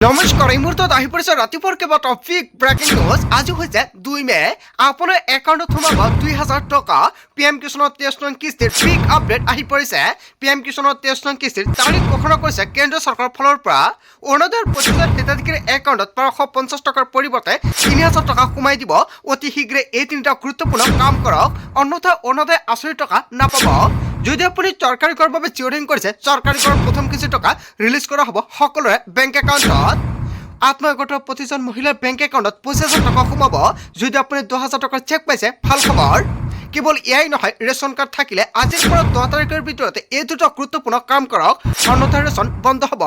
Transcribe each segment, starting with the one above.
নমস্কাৰ এই মুহূৰ্তত আহি পৰিছে ৰাতিপুৱাৰ কেইবাটাও বিগ ব্ৰেকিং নিউজ। আজি হৈছে 2 মে। আপোনাৰ একাউণ্টত সোমাব 2000 টকা। PM কিষাণৰ 23 নং কিস্তিৰ বিগ আপডেট আহি পৰিছে। PM কিষাণৰ 23 নং কিস্তিৰ তাৰিখ ঘোষণা কৰিছে কেন্দ্ৰীয় চৰকাৰৰ ফালৰ পৰা। অৰুণোদয়ৰ প্ৰতিজন হিতাধিকাৰীৰ একাউণ্টত 1250 টকাৰ পৰিৱৰ্তে 3000 টকা সোমাই দিব। অতি শীঘ্ৰে এই তিনিটা গুৰুত্বপূৰ্ণ কাম কৰক, অন্যথা অৰুণোদয় আঁচনিৰ টকা নাপাব। যদি আপুনি চৰকাৰী কৰৰ বাবে জিঅ'ৰিং কৰিছে, চৰকাৰী কৰৰ প্ৰথম কিস্তি টকা ৰিলিজ কৰা হ'ব সকলোৰে বেংক একাউণ্টত। আত্মসহায়ক প্ৰতিজন মহিলাৰ বেংক একাউণ্টত 25,000 টকা সোমাব। যদি আপুনি 10,000 টকাৰ চেক পাইছে, ভাল খবৰ। কেৱল এয়াই নহয়, ৰেচন কাৰ্ড থাকিলে আজিৰ পৰা 10 তাৰিখৰ ভিতৰতে এই দুটা গুৰুত্বপূৰ্ণ কাম কৰক, অন্যথা ৰেচন বন্ধ হ'ব।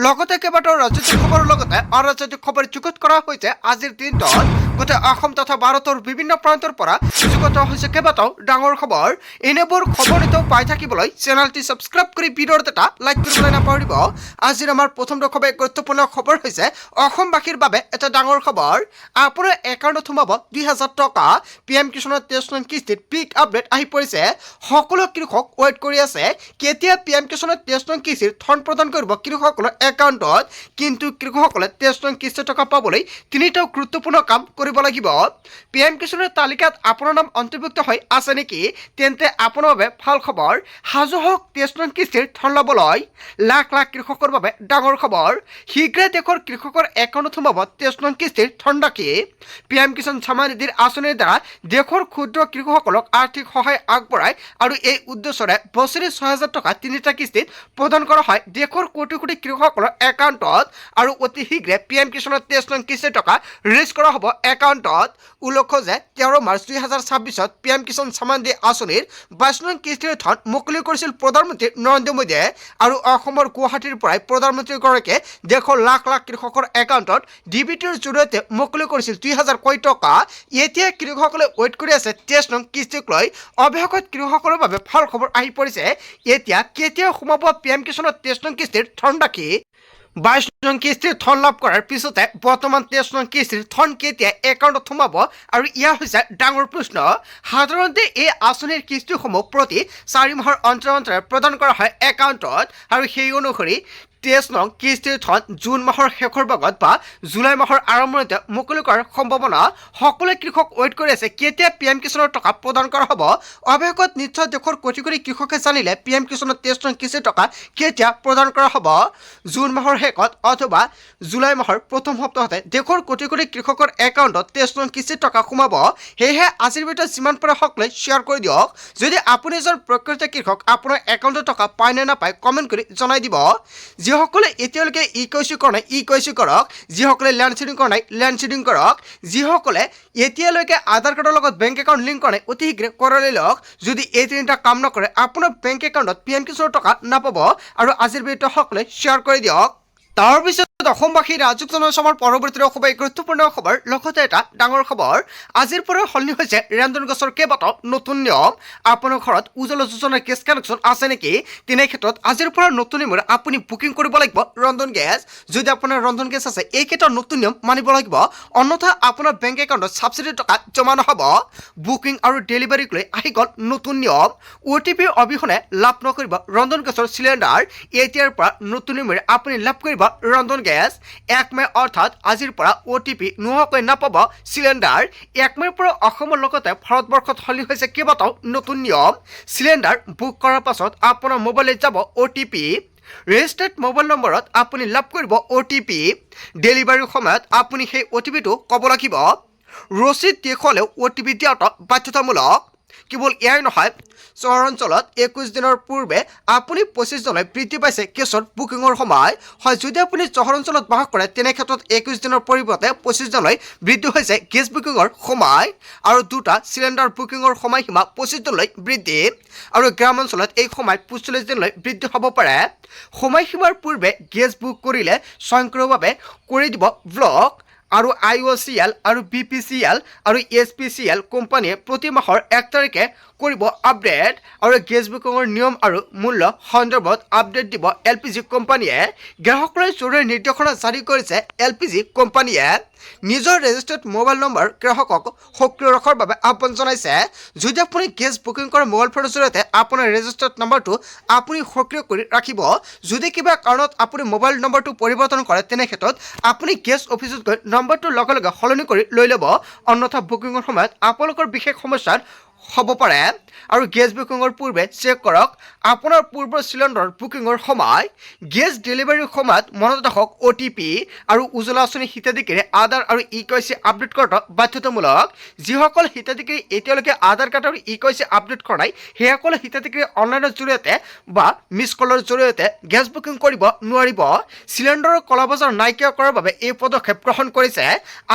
লগতে কেইবাটাও ৰাজনৈতিক খবৰৰ লগতে অৰাজনৈতিক খবৰ যুগুত কৰা হৈছে আজিৰ দিনটোত। গোটেই অসম তথা ভাৰতৰ বিভিন্ন প্ৰান্তৰ পৰা যুগুত হৈছে কেইবাটাও ডাঙৰ খবৰ। এনেবোৰ খবৰ নিতৌ পাই থাকিবলৈ চেনেলটি ছাবস্ক্ৰাইব কৰি ভিডিঅ'ত এটা লাইক কৰিবলৈ নাপাহৰিব। আজিৰ আমাৰ প্ৰথমটো খবৰ গুৰুত্বপূৰ্ণ খবৰ হৈছে অসমবাসীৰ বাবে এটা ডাঙৰ খবৰ। আপোনাৰ একাউণ্টত সোমাব 2000 টকা। PM কিষাণৰ 23 নং কিস্তিত বিগ আপডেট আহি পৰিছে। সকলো কৃষক ৱেইট কৰি আছে কেতিয়া PM কিষাণৰ 23 নং কিস্তিৰ ধন প্ৰদান কৰিব কৃষকসকলৰ একাউণ্টত। কিন্তু কৃষকসকলে 23 নং কিস্তিৰ টকা পাবলৈ তিনিটা গুৰুত্বপূৰ্ণ কাম কৰিব লাগিব। PM কিষাণৰ তালিকাত আপোনাৰ নাম অন্তৰ্ভুক্ত হৈ আছে নেকি? তেন্তে আপোনাৰ বাবে ভাল খবৰ। সাজু হওক 23 নং কিস্তিৰ ধন ল'বলৈ। লাখ লাখ কৃষকৰ বাবে ডাঙৰ খবৰ। শীঘ্ৰে দেশৰ কৃষকৰ একাউণ্টত সোমাব 23 নং কিস্তিৰ ধন ৰাশি। PM কিষাণ সম্মান নিধিৰ আঁচনিৰ দ্বাৰা দেশৰ ক্ষুদ্ৰ কৃষকসকলক আৰ্থিক সহায় আগবঢ়ায় আৰু এই উদ্দেশ্যৰে বছৰি 6,000 টকা তিনিটা কিস্তিত প্ৰদান কৰা হয় দেশৰ কোটি কোটি কৃষকসকলৰ একাউণ্টত। আৰু অতি শীঘ্ৰে PM কিষাণৰ 23 নং কিস্তিৰ টকা ৰিলিজ কৰা হ'ব একাউণ্টত। উল্লেখ্য যে 13 মাৰ্চ 2026 PM কিষাণ সম্মান নিধি আঁচনিৰ 22 নং কিস্তিৰ ধন মুকলি কৰিছিল প্ৰধানমন্ত্ৰী নৰেন্দ্ৰ মোদীয়ে। আৰু অসমৰ গুৱাহাটীৰ পৰাই প্ৰধানমন্ত্ৰীগৰাকীয়ে দেশৰ লাখ লাখ কৃষকৰ একাউণ্টত DBTৰ জৰিয়তে মুকলি কৰিছিল 2000 কোটি টকা। এতিয়া কৃষকসকলে ৱেইট কৰি আছে 23 নং কিস্তিক লৈ। অৱশেষত কৃষকসকলৰ বাবে ভাল খবৰ আহি পৰিছে। এতিয়া কেতিয়া সোমাব PM কিষাণৰ 23 নং কিস্তিৰ ধন ৰাশি? 22 নং কিস্তিৰ ধন লাভ কৰাৰ পিছতে বৰ্তমান 23 নং কিস্তিৰ ধন কেতিয়া একাউণ্টত সোমাব, আৰু ইয়া হৈছে ডাঙৰ প্ৰশ্ন। সাধাৰণতে এই আঁচনিৰ কিস্তিসমূহ প্ৰতি 4 মাহৰ অন্তৰে অন্তৰে প্ৰদান কৰা হয় একাউণ্টত। আৰু সেই অনুসৰি 23 নং কিস্তিৰ ধন জুন মাহৰ শেষৰ ভাগত বা জুলাই মাহৰ আৰম্ভণিতে মুকলি কৰাৰ সম্ভাৱনা। সকলো কৃষক ৱেইট কৰি আছে কেতিয়া PM কিষাণৰ টকা প্ৰদান কৰা হ'ব। অৱশেষত নিশ্চয় দেশৰ কোটি কোটি কৃষকে জানিলে PM কিষাণৰ 23 নং কিস্তিৰ টকা কেতিয়া প্ৰদান কৰা হ'ব। জুন মাহৰ শেষত অথবা জুলাই মাহৰ প্ৰথম সপ্তাহতে দেশৰ কোটি কোটি কৃষকৰ একাউণ্টত 23 নং কিস্তিৰ টকা সোমাব। সেয়েহে আজিৰ ভিডিঅ'ত যিমান পাৰে সকলোৱে শ্বেয়াৰ কৰি দিয়ক। যদি আপুনি এজন প্ৰকৃত কৃষক, আপোনাৰ একাউণ্টত টকা পায় নে নাপায় কমেণ্ট কৰি জনাই দিব। যিসকলে এতিয়ালৈকে ইKYC কৰা নাই ইKYC কৰক। যিসকলে লেণ্ড চিডিং কৰা নাই লেণ্ড চিডিং কৰক। যিসকলে এতিয়ালৈকে আধাৰ কাৰ্ডৰ লগত বেংক একাউণ্ট লিংক কৰা নাই অতি শীঘ্ৰে কৰাই লওক। যদি এই তিনিটা কাম নকৰে আপোনাৰ বেংক একাউণ্টত PM কিষাণৰ টকা নাপাব। আৰু আজিৰ ভিডিঅ'টো সকলোৱে শ্বেয়াৰ কৰি দিয়ক। তাৰপিছত অসমবাসী ৰাজুক জনসভাৰ পৰৱৰ্তী খুবেই গুৰুত্বপূৰ্ণ খবৰ, লগতে এটা ডাঙৰ খবৰ। আজিৰ পৰা সলনি হৈছে ৰন্ধন গেছৰ কেইবাটাও নতুন নিয়ম। আপোনাৰ ঘৰত উজ্জ্বলা যোজনাৰ গেছ কানেকশ্যন আছে নেকি? তেনে ক্ষেত্ৰত আজিৰ পৰা নতুন নিয়মেৰে আপুনি বুকিং কৰিব লাগিব ৰন্ধন গেছ। যদি আপোনাৰ ৰন্ধন গেছ আছে এইকেইটা নতুন নিয়ম মানিব লাগিব, অন্যথা আপোনাৰ বেংক একাউণ্টত ছাবচিডিৰ টকা জমা নহ'ব। বুকিং আৰু ডেলিভাৰীক লৈ আহি গ'ল নতুন নিয়ম। OTP অবিহনে লাভ নকৰিব ৰন্ধন গেছৰ চিলিণ্ডাৰ। এতিয়াৰ পৰা নতুন নিয়মেৰে আপুনি লাভ কৰিব ৰন্ধন গেছ। 1 মে অৰ্থাৎ আজিৰ পৰা OTP নোহোৱাকৈ নাপাব চিলিণ্ডাৰ। 1 মেৰ পৰা অসমৰ লগতে ভাৰতবৰ্ষত সলনি হৈছে কেইবাটাও নতুন নিয়ম। চিলিণ্ডাৰ বুক কৰাৰ পাছত আপোনাৰ মোবাইলত যাব OTP। ৰেজিষ্টাৰ্ড মোবাইল নম্বৰত আপুনি লাভ কৰিব OTP। ডেলিভাৰীৰ সময়ত আপুনি সেই OTPটো ক'ব লাগিব। ৰচিদ দেখুৱালেও OTP দিয়াটো বাধ্যতামূলক। কেৱল এয়াই নহয়, চহৰ অঞ্চলত 21 দিনৰ পূৰ্বে আপুনি 25 দিনলৈ বৃদ্ধি পাইছে গেছৰ বুকিঙৰ সময়। হয়, যদি আপুনি চহৰ অঞ্চলত বাস কৰে তেনে ক্ষেত্ৰত 21 দিনৰ পৰিৱৰ্তে 25 দিনলৈ বৃদ্ধি হৈছে গেছ বুকিঙৰ সময়। আৰু দুটা চিলিণ্ডাৰ বুকিঙৰ সময়সীমা 25 দিনলৈ বৃদ্ধি। আৰু গ্ৰাম অঞ্চলত এই সময় 45 দিনলৈ বৃদ্ধি হ'ব পাৰে। সময়সীমাৰ পূৰ্বে গেছ বুক কৰিলে স্বয়ংক্ৰিয়ভাৱে কৰি দিব ব্লক। আৰু IOCL আৰু BPCL আৰু SPCL কোম্পানীয়ে প্ৰতি মাহৰ 1 তাৰিখে কৰিব আপডেট। আৰু গেছ বুকিঙৰ নিয়ম আৰু মূল্য সন্দৰ্ভত আপডেট দিব LPG কোম্পানীয়ে। গ্ৰাহকলৈ জৰুৰী নিৰ্দেশনা জাৰি কৰিছে LPG কোম্পানীয়ে। নিজৰ ৰেজিষ্টাৰ্ড মোবাইল নম্বৰ গ্ৰাহকক সক্ৰিয় ৰখাৰ বাবে আহ্বান জনাইছে। যদি আপুনি গেছ বুকিং কৰা মোবাইল ফোনৰ জৰিয়তে আপোনাৰ ৰেজিষ্টাৰ্ড নম্বৰটো আপুনি সক্ৰিয় কৰি ৰাখিব। যদি কিবা কাৰণত আপুনি মোবাইল নম্বৰটো পৰিৱৰ্তন কৰে তেনে ক্ষেত্ৰত আপুনি গেছ অফিচত গৈ নম্বৰটো লগে লগে সলনি কৰি লৈ ল'ব, অন্যথা বুকিঙৰ সময়ত আপোনালোকৰ বিশেষ সমস্যাৰ হ'ব পাৰে। আৰু গেছ বুকিঙৰ পূৰ্বে চেক কৰক আপোনাৰ পূৰ্বৰ চিলিণ্ডাৰৰ বুকিঙৰ সময়। গেছ ডেলিভাৰীৰ সময়ত মনত ৰাখক OTP আৰু উজ্জ্বলা আঁচনি হিতাধিকাৰী আধাৰ আৰু EKYC আপডেট কৰাটো বাধ্যতামূলক। যিসকল হিতাধিকাৰী এতিয়ালৈকে আধাৰ কাৰ্ড আৰু EKYC আপডেট কৰা নাই সেইসকল হিতাধিকাৰী অনলাইনৰ জৰিয়তে বা মিছ কলৰ জৰিয়তে গেছ বুকিং কৰিব নোৱাৰিব। চিলিণ্ডাৰৰ কলাবজাৰ নাইকিয়া কৰাৰ বাবে এই পদক্ষেপ গ্ৰহণ কৰিছে।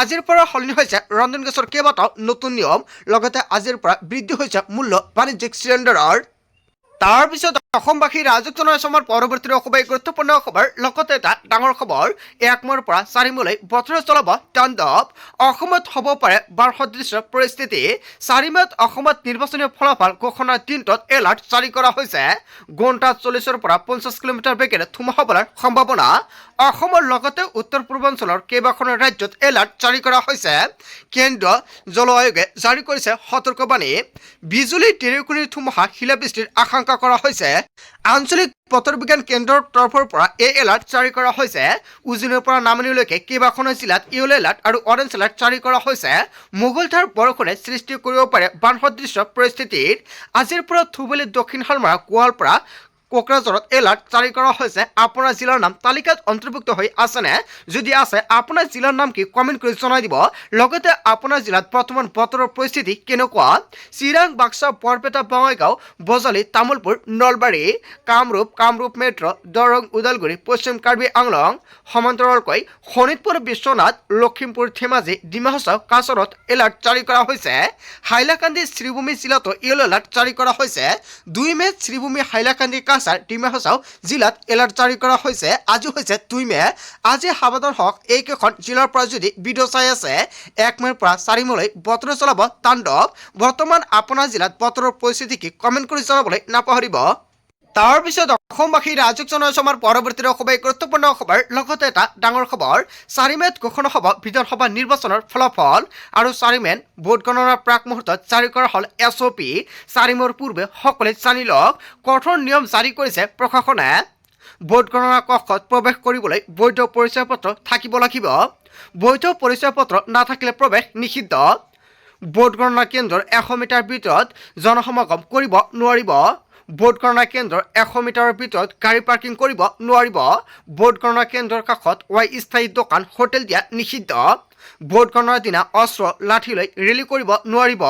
আজিৰ পৰা সলনি হৈছে ৰন্ধন গেছৰ কেইবাটাও নতুন নিয়ম, লগতে আজিৰ পৰা বৃদ্ধি হৈছে মূল্য বাণিজ্যিক চিলিণ্ডাৰৰ। তাৰপিছত অসমবাসী ৰাইজক জনাইছো আমাৰ পৰৱৰ্তী খুবেই গুৰুত্বপূৰ্ণ খবৰ, লগতে এটা ডাঙৰ খবৰ। 1 মে'ৰ পৰা 4 মে'লৈ বতৰ চলাব তাণ্ডৱ। অসমত হ'ব পাৰে বান সদৃশ্য পৰিস্থিতি। 4 মে'ত অসমত নিৰ্বাচনী ফলাফল ঘোষণাৰ দিনটোত এলাৰ্ট জাৰি কৰা হৈছে। ঘণ্টাত 40ৰ পৰা 50 কিলোমিটাৰ বেগেৰে ধুমুহা বলাৰ সম্ভাৱনা। অসমৰ লগতে উত্তৰ পূৰ্বাঞ্চলৰ কেইবাখনো ৰাজ্যত এলাৰ্ট জাৰি কৰা হৈছে। কেন্দ্ৰীয় জল আয়োগে জাৰি কৰিছে সতৰ্কবাণী। বিজুলী, ঢেৰেকণিৰ ধুমুহা, শিলাবৃষ্টিৰ আশংকা কৰা হৈছে। আঞ্চলিক বতৰ বিজ্ঞান কেন্দ্ৰৰ তৰফৰ পৰা এই এলাৰ্ট জাৰি কৰা হৈছে। উজনিৰ পৰা নামনিলৈকে কেইবাখনো জিলাত ইয়েলো এলাৰ্ট আৰু অৰেঞ্জ এলাৰ্ট জাৰি কৰা হৈছে। মুষলধাৰ বৰষুণে সৃষ্টি কৰিব পাৰে বান সদৃশ্য পৰিস্থিতিৰ। আজিৰ পৰা ধুবুৰী, দক্ষিণ শালমৰা, গোৱালপাৰা, কোকৰাঝাৰত এলাৰ্ট জাৰি কৰা হৈছে। আপোনাৰ জিলাৰ নাম তালিকাত অন্তৰ্ভুক্ত হৈ আছেনে? যদি আছে আপোনাৰ জিলাৰ নাম কি কমেণ্ট কৰি জনাই দিব। লগতে আপোনাৰ জিলাত বৰ্তমান বতৰৰ পৰিস্থিতি কেনেকুৱা? চিৰাং, বাক্সা, বৰপেটা, বঙাইগাঁও, বজালী, তামুলপুৰ, নলবাৰী, কামৰূপ মেট্ৰ', দৰং, ওদালগুৰি, পশ্চিম কাৰ্বি আংলং, সমান্তৰালকৈ শোণিতপুৰ, বিশ্বনাথ, লখিমপুৰ, ধেমাজি, ডিমা হাছাও, কাছাৰত এলাৰ্ট জাৰি কৰা হৈছে। হাইলাকান্দি, শ্ৰীভূমি জিলাতো ইয়েলো এলাৰ্ট জাৰি কৰা হৈছে। 2 মে'ত শ্ৰীভূমি, হাইলাকান্দি, কাছাৰ, ডিমা হাছাও জিলাত এলাৰ্ট জাৰি কৰা হৈছে। আজি হৈছে 2 মে'। আজি সাৱধান হওক এইকেইখন জিলাৰ পৰা যদি ভিডিঅ' চাই আছে। 1 মে'ৰ পৰা 4 মে'লৈ বতৰ চলাব তাণ্ডৱ। বৰ্তমান আপোনাৰ জিলাত বতৰৰ পৰিস্থিতি কি কমেণ্ট কৰি জনাবলৈ নাপাহৰিব। তাৰপিছত অসমবাসী ৰাইজক জনাইছো আমাৰ পৰৱৰ্তী খুবেই গুৰুত্বপূৰ্ণ খবৰ, লগতে এটা ডাঙৰ খবৰ। 4 মে'ত ঘোষণা হ'ব বিধানসভা নিৰ্বাচনৰ ফলাফল। আৰু 4 মে'ত ভোট গণনাৰ প্ৰাক মুহূৰ্তত জাৰি কৰা হ'ল SOP। 4 মে'ৰ পূৰ্বে সকলোৱে জানি লওক, কঠোৰ নিয়ম জাৰি কৰিছে প্ৰশাসনে। ভোট গণনা কক্ষত প্ৰৱেশ কৰিবলৈ বৈধ পৰিচয় পত্ৰ থাকিব লাগিব। বৈধ পৰিচয় পত্ৰ নাথাকিলে প্ৰৱেশ নিষিদ্ধ। ভোট গণনা কেন্দ্ৰৰ 100 মিটাৰ ভিতৰত জনসমাগম কৰিব নোৱাৰিব। ভোট গণনা কেন্দ্ৰৰ 100 মিটাৰৰ ভিতৰত গাড়ী পাৰ্কিং কৰিব নোৱাৰিব। ভোট গণনা কেন্দ্ৰৰ কাষত অস্থায়ী দোকান, হোটেল দিয়া নিষিদ্ধ। ভোট গণনাৰ দিনা অস্ত্ৰ, লাঠি লৈ ৰেলী কৰিব নোৱাৰিব।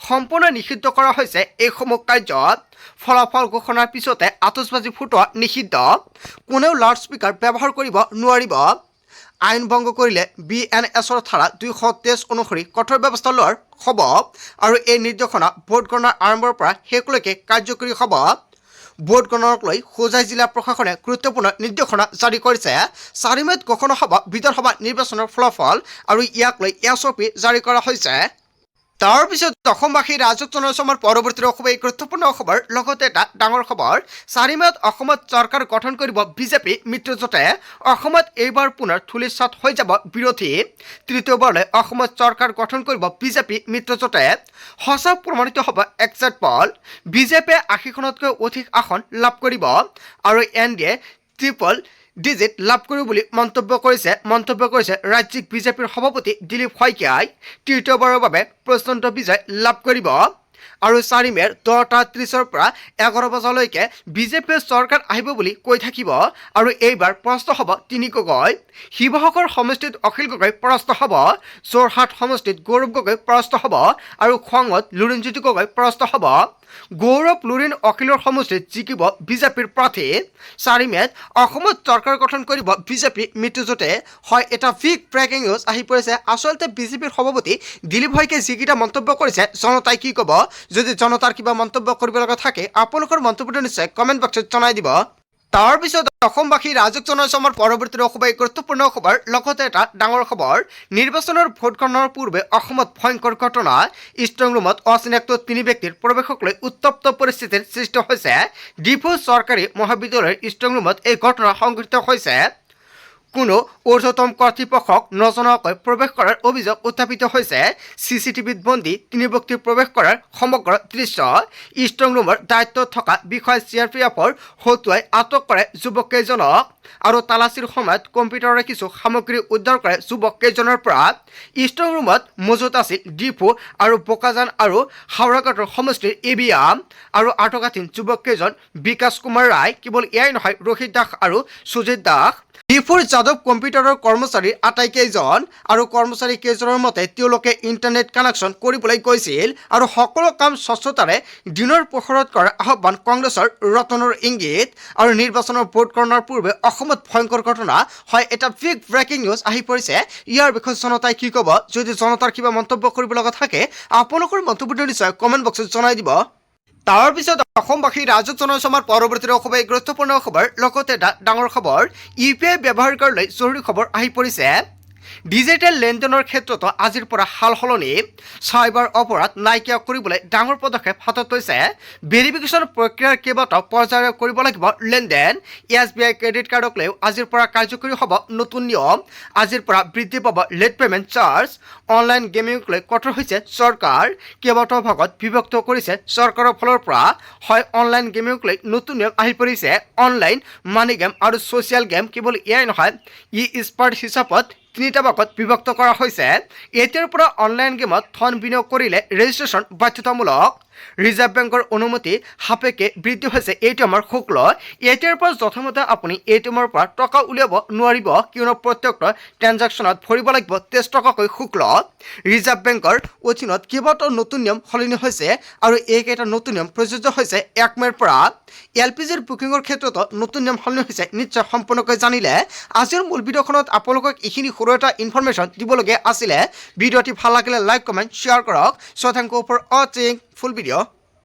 সম্পূৰ্ণ নিষিদ্ধ কৰা হৈছে এইসমূহ কাৰ্যত। ফলাফল ঘোষণাৰ পিছতে আতচবাজি ফুটোৱা নিষিদ্ধ। কোনেও লাউডস্পিকাৰ ব্যৱহাৰ কৰিব নোৱাৰিব। আইন ভংগ কৰিলে BNSৰ ধাৰা 223 অনুসৰি কঠোৰ ব্যৱস্থা লোৱাৰ হ'ব। আৰু এই নিৰ্দেশনা ভোট গণনাৰ আৰম্ভৰ পৰা শেষলৈকে কাৰ্যকৰী হ'ব। ভোট গণনাক লৈ হোজাই জিলা প্ৰশাসনে গুৰুত্বপূৰ্ণ নিৰ্দেশনা জাৰি কৰিছে। 4 মে'ত ঘোষণা হ'ব বিধানসভা নিৰ্বাচনৰ ফলাফল আৰু ইয়াক লৈ SOP জাৰি কৰা হৈছে। তাৰপিছত অসমবাসী ৰাইজক জনাইছো আমাৰ পৰৱৰ্তী খুবেই গুৰুত্বপূৰ্ণ খবৰ, লগতে এটা ডাঙৰ খবৰ। 4 মে'ত অসমত চৰকাৰ গঠন কৰিব বিজেপি মিত্ৰজোঁটে। অসমত এইবাৰ পুনৰ ধূলিসাৎ হৈ যাব বিৰোধী। তৃতীয়বাৰলৈ অসমত চৰকাৰ গঠন কৰিব বিজেপি মিত্ৰজোঁটে। সঁচা প্ৰমাণিত হ'ব এক্সাইট পল। বিজেপিয়ে 80খনতকৈ অধিক আসন লাভ কৰিব আৰু NDA ট্ৰিপল ডিজিট লাভ কৰিব বুলি মন্তব্য কৰিছে ৰাজ্যিক বিজেপিৰ সভাপতি দিলীপ শইকীয়াই। তৃতীয়বাৰৰ বাবে প্ৰচণ্ড বিজয় লাভ কৰিব। আৰু 4 মে'ৰ 10:30ৰ পৰা 11 বজালৈকে বিজেপিয়ে চৰকাৰ আহিব বুলি কৈ থাকিব। আৰু এইবাৰ পৰাস্ত হ'ব 3 গগৈ। শিৱসাগৰ সমষ্টিত অখিল গগৈ পৰাস্ত হ'ব। যোৰহাট সমষ্টিত গৌৰৱ গগৈ পৰাস্ত হ'ব আৰু খোৱাঙত লুৰিণজ্যোতি গগৈ পৰাস্ত হ'ব। গৌৰৱ, লুৰিণ, অখিলৰ সমষ্টিত জিকিব বিজেপিৰ প্ৰাৰ্থী। 4 মে'ত অসমত চৰকাৰ গঠন কৰিব বিজেপি মিত্ৰজোঁটে। হয়, এটা বিগ ব্ৰেকিং নিউজ আহি পৰিছে। আচলতে বিজেপিৰ সভাপতি দিলীপ শইকীয়াই যিকেইটা মন্তব্য কৰিছে, জনতাই কি ক'ব? যদি জনতাৰ কিবা মন্তব্য কৰিব লগা থাকে আপোনালোকৰ মন্তব্যটো নিশ্চয় কমেণ্ট বক্সত জনাই দিব। তাৰপিছত অসমবাসী ৰাইজক জনাইছো আমাৰ পৰৱৰ্তী খুবেই গুৰুত্বপূৰ্ণ খবৰ, লগতে এটা ডাঙৰ খবৰ। নিৰ্বাচনৰ ভোট গণনাৰ পূৰ্বে অসমত ভয়ংকৰ ঘটনা। ষ্ট্ৰং ৰুমত অচিনাক্ত 3 ব্যক্তিৰ প্ৰৱেশক লৈ উত্তপ্ত পৰিস্থিতিৰ সৃষ্টি হৈছে। ডিফু চৰকাৰী মহাবিদ্যালয়ৰ ষ্ট্ৰং ৰুমত এই ঘটনা সংঘটিত হৈছে। কোনো ঊৰ্ধ্বতম কৰ্তৃপক্ষক নজনোৱাকৈ প্ৰৱেশ কৰাৰ অভিযোগ উত্থাপিত হৈছে। চিচিটিভিত বন্দী 3 ব্যক্তিৰ প্ৰৱেশ কৰাৰ সমগ্ৰ দৃশ্য। ষ্ট্ৰং ৰুমৰ দায়িত্বত থকা বিষয়া CRPFৰ হতুৱাই আটক কৰে যুৱককেইজনক আৰু তালাচীৰ সময়ত কম্পিউটাৰৰ কিছু সামগ্ৰী উদ্ধাৰ কৰে যুৱককেইজনৰ পৰা। ষ্ট্ৰং ৰুমত মজুত আছিল ডিপু আৰু বোকাজান আৰু হাওৰাঘাটৰ সমষ্টিৰ EVM আৰু আটকাধীন যুৱককেইজন বিকাশ কুমাৰ ৰায়, কেৱল এয়াই নহয় ৰোহিত দাস আৰু সুজিত দাস। ডিপুৰ যাদৱ কম্পিউটাৰৰ কৰ্মচাৰী আটাইকেইজন আৰু কৰ্মচাৰী কেইজনৰ মতে তেওঁলোকে ইণ্টাৰনেট কানেকশ্যন কৰিবলৈ গৈছিল আৰু সকলো কাম স্বচ্ছতাৰে দিনৰ পোহৰত কৰাৰ আহ্বান কংগ্ৰেছৰ ৰতনৰ ইংগিত। আৰু নিৰ্বাচনৰ ভোটগণনাৰ পূৰ্বে অসমত ভয়ংকৰ ঘটনা হয়। এটা বিগ ব্ৰেকিং নিউজ আহি পৰিছে। ইয়াৰ বিষয়ে জনতাই কি ক'ব? যদি জনতাৰ কিবা মন্তব্য কৰিব লগা থাকে আপোনালোকৰ মন্তব্যটো নিশ্চয় কমেণ্ট বক্সত জনাই দিব। তাৰ পিছত অসমবাসী ৰাজক জনাইছো আমাৰ পৰৱৰ্তী খুবেই গুৰুত্বপূৰ্ণ খবৰ, লগতে ডাঙৰ খবৰ। UPI ব্যৱহাৰকাৰীলৈ জৰুৰী খবৰ আহি পৰিছে। ডিজিটেল লেনদেনৰ ক্ষেত্ৰতো আজিৰ পৰা সাল সলনি। চাইবাৰ অপৰাধ নাইকিয়া কৰিবলৈ ডাঙৰ পদক্ষেপ হাতত লৈছে। ভেৰিফিকেশ্যন প্ৰক্ৰিয়াৰ কেইবাটাও পৰ্যায়ৰে কৰিব লাগিব লেনদেন। SBI ক্ৰেডিট কাৰ্ডক লৈও আজিৰ পৰা কাৰ্যকৰী হ'ব নতুন নিয়ম। আজিৰ পৰা বৃদ্ধি পাব লেট পেমেণ্ট চাৰ্জ। অনলাইন গেমিংক লৈ কঠোৰ হৈছে চৰকাৰ। কেইবাটাও ভাগত বিভক্ত কৰিছে চৰকাৰৰ ফালৰ পৰা। হয়, অনলাইন গেমিংক লৈ নতুন নিয়ম আহি পৰিছে। অনলাইন মানি গেম আৰু ছ'চিয়েল গেম, কেৱল এয়াই নহয় স্পৰ্ট হিচাপত 3টা ভাগত বিভক্ত কৰা হৈছে। এতিয়াৰ পৰা অনলাইন গেমত ধন বিনিয়োগ কৰিলে ৰেজিষ্ট্ৰেশ্যন বাধ্যতামূলক। ৰিজাৰ্ভ বেংকৰ অনুমতি সাপেক্ষে বৃদ্ধি হৈছে ATMৰ শুল্ক। এতিয়াৰ পৰা যথামতে আপুনি ATMৰ পৰা টকা উলিয়াব নোৱাৰিব, কিয়নো প্ৰত্যেকটো ট্ৰেঞ্জেকশ্যনত ভৰিব লাগিব 23 টকাকৈ শুল্ক। ৰিজাৰ্ভ বেংকৰ অধীনত কেইবাটাও নতুন নিয়ম সলনি হৈছে আৰু এইকেইটা নতুন নিয়ম প্ৰযোজ্য হৈছে 1 মে'ৰ পৰা। LPGৰ বুকিঙৰ ক্ষেত্ৰতো নতুন নিয়ম সলনি হৈছে। নিশ্চয় সম্পূৰ্ণকৈ জানিলে। আজিৰ মূল ভিডিঅ'খনত আপোনালোকক এইখিনি সৰু এটা ইনফৰমেশ্যন দিবলগীয়া আছিলে। ভিডিঅ'টি ভাল লাগিলে লাইক, কমেণ্ট, শ্বেয়াৰ কৰক। So thank you for watching full video.